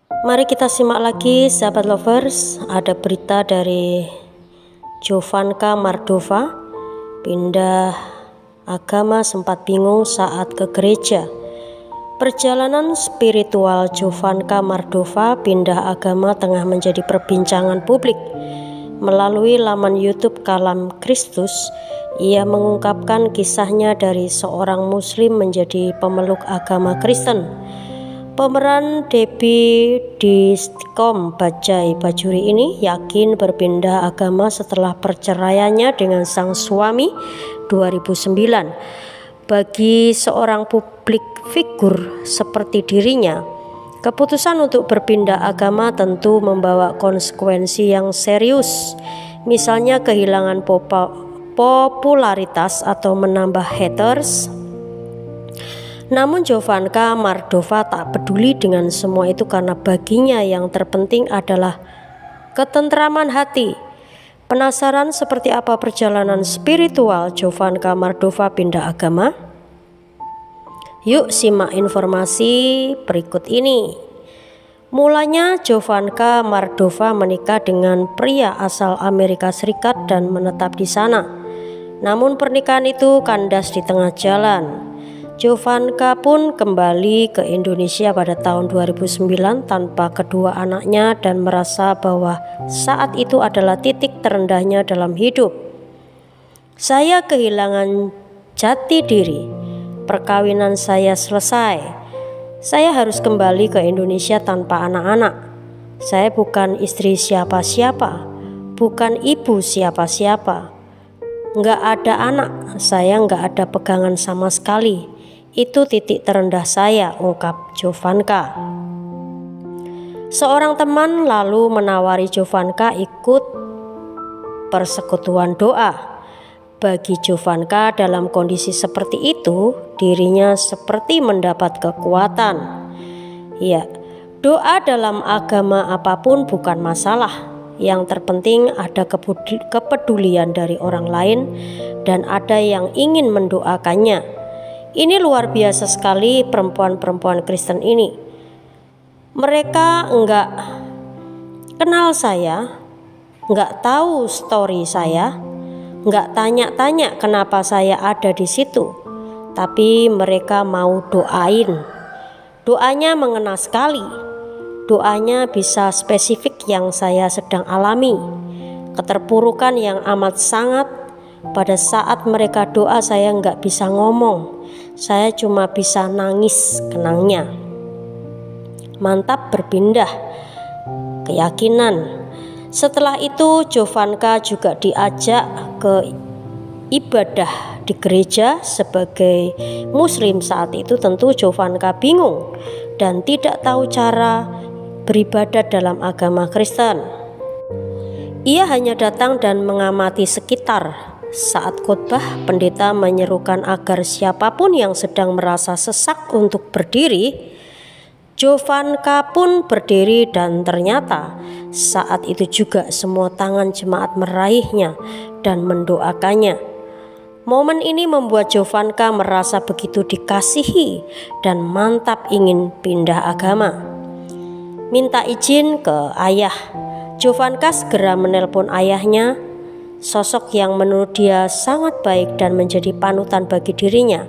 Mari kita simak lagi, sahabat lovers. Ada berita dari Jovanka Mardova, pindah agama sempat bingung saat ke gereja. Perjalanan spiritual Jovanka Mardova pindah agama tengah menjadi perbincangan publik. Melalui laman YouTube Kalam Kristus, ia mengungkapkan kisahnya dari seorang muslim menjadi pemeluk agama Kristen. Pemeran Debbie di sitkom Bajai Bajuri ini yakin berpindah agama setelah perceraiannya dengan sang suami 2009. Bagi seorang publik figur seperti dirinya, keputusan untuk berpindah agama tentu membawa konsekuensi yang serius, misalnya kehilangan popularitas atau menambah haters. Namun Jovanka Mardova tak peduli dengan semua itu karena baginya yang terpenting adalah ketentraman hati. Penasaran seperti apa perjalanan spiritual Jovanka Mardova pindah agama? Yuk simak informasi berikut ini. Mulanya Jovanka Mardova menikah dengan pria asal Amerika Serikat dan menetap di sana. Namun pernikahan itu kandas di tengah jalan. Jovanka pun kembali ke Indonesia pada tahun 2009 tanpa kedua anaknya dan merasa bahwa saat itu adalah titik terendahnya dalam hidup. Saya kehilangan jati diri. Perkawinan saya selesai. Saya harus kembali ke Indonesia tanpa anak-anak. Saya bukan istri siapa-siapa, bukan ibu siapa-siapa. Nggak ada anak, saya nggak ada pegangan sama sekali. Itu titik terendah saya, ungkap Jovanka. Seorang teman lalu menawari Jovanka ikut persekutuan doa. Bagi Jovanka dalam kondisi seperti itu, dirinya seperti mendapat kekuatan. Ya, doa dalam agama apapun bukan masalah. Yang terpenting ada kepedulian dari orang lain dan ada yang ingin mendoakannya. Ini luar biasa sekali perempuan-perempuan Kristen ini. Mereka enggak kenal saya, enggak tahu story saya, enggak tanya-tanya kenapa saya ada di situ. Tapi mereka mau doain. Doanya mengena sekali. Doanya bisa spesifik yang saya sedang alami. Keterpurukan yang amat sangat. Pada saat mereka doa saya enggak bisa ngomong. Saya cuma bisa nangis kenangnya. Mantap berpindah keyakinan. Setelah itu Jovanka juga diajak ke ibadah di gereja. Sebagai muslim saat itu tentu Jovanka bingung dan tidak tahu cara beribadah dalam agama Kristen. Ia hanya datang dan mengamati sekitar. Saat khotbah, pendeta menyerukan agar siapapun yang sedang merasa sesak untuk berdiri. Jovanka pun berdiri dan ternyata saat itu juga semua tangan jemaat meraihnya dan mendoakannya. Momen ini membuat Jovanka merasa begitu dikasihi dan mantap ingin pindah agama. Minta izin ke ayah. Jovanka segera menelpon ayahnya, sosok yang menurut dia sangat baik dan menjadi panutan bagi dirinya.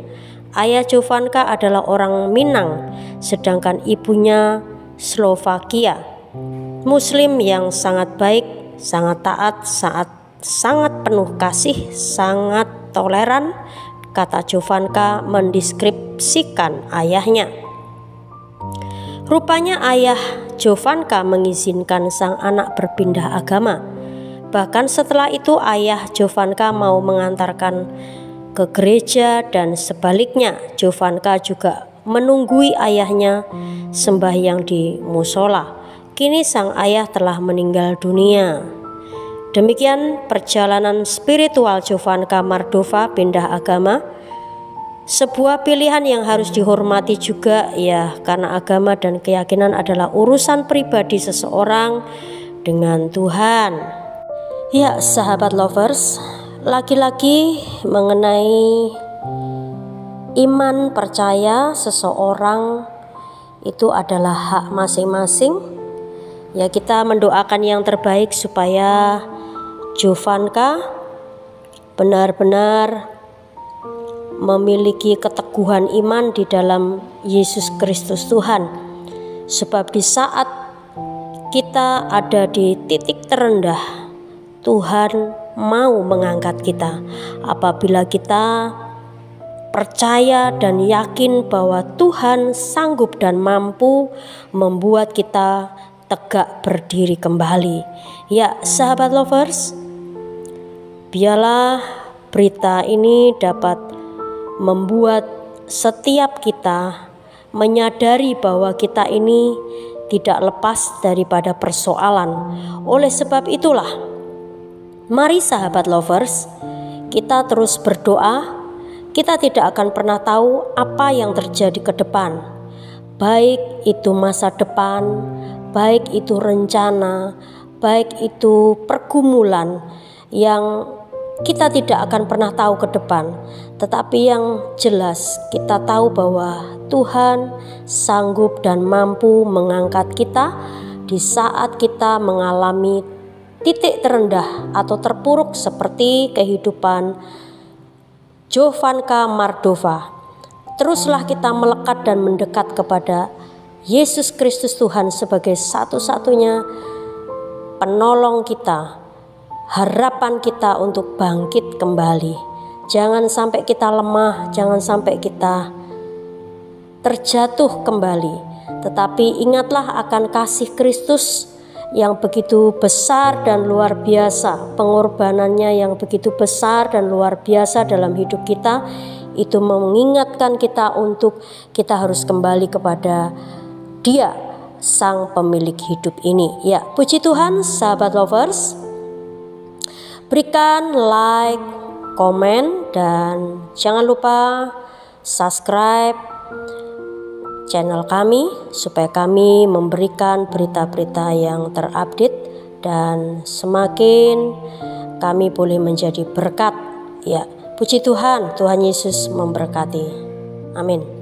Ayah Jovanka adalah orang Minang, sedangkan ibunya Slovakia. Muslim yang sangat baik, sangat taat, sangat penuh kasih, sangat toleran, kata Jovanka mendeskripsikan ayahnya. Rupanya ayah Jovanka mengizinkan sang anak berpindah agama. Bahkan setelah itu ayah Jovanka mau mengantarkan ke gereja dan sebaliknya Jovanka juga menunggui ayahnya sembahyang di musola. Kini sang ayah telah meninggal dunia. Demikian perjalanan spiritual Jovanka Mardova pindah agama. Sebuah pilihan yang harus dihormati juga ya, karena agama dan keyakinan adalah urusan pribadi seseorang dengan Tuhan. Ya, sahabat lovers, lagi-lagi mengenai iman percaya seseorang itu adalah hak masing-masing. Ya, kita mendoakan yang terbaik supaya Jovanka benar-benar memiliki keteguhan iman di dalam Yesus Kristus Tuhan. Sebab di saat kita ada di titik terendah, Tuhan mau mengangkat kita apabila kita percaya dan yakin bahwa Tuhan sanggup dan mampu membuat kita tegak berdiri kembali. Ya, sahabat lovers, biarlah berita ini dapat membuat setiap kita menyadari bahwa kita ini tidak lepas daripada persoalan. Oleh sebab itulah, mari sahabat lovers, kita terus berdoa. Kita tidak akan pernah tahu apa yang terjadi ke depan, baik itu masa depan, baik itu rencana, baik itu pergumulan yang kita tidak akan pernah tahu ke depan. Tetapi yang jelas kita tahu bahwa Tuhan sanggup dan mampu mengangkat kita di saat kita mengalami titik terendah atau terpuruk seperti kehidupan Jovanka Mardova. Teruslah kita melekat dan mendekat kepada Yesus Kristus Tuhan sebagai satu-satunya penolong kita, harapan kita untuk bangkit kembali. Jangan sampai kita lemah, jangan sampai kita terjatuh kembali, tetapi ingatlah akan kasih Kristus yang begitu besar dan luar biasa, pengorbanannya yang begitu besar dan luar biasa dalam hidup kita. Itu mengingatkan kita untuk kita harus kembali kepada Dia, Sang Pemilik hidup ini. Ya, puji Tuhan sahabat lovers. Berikan like, komen, dan jangan lupa subscribe channel kami supaya kami memberikan berita-berita yang terupdate dan semakin kami boleh menjadi berkat. Ya, puji Tuhan, Tuhan Yesus memberkati. Amin.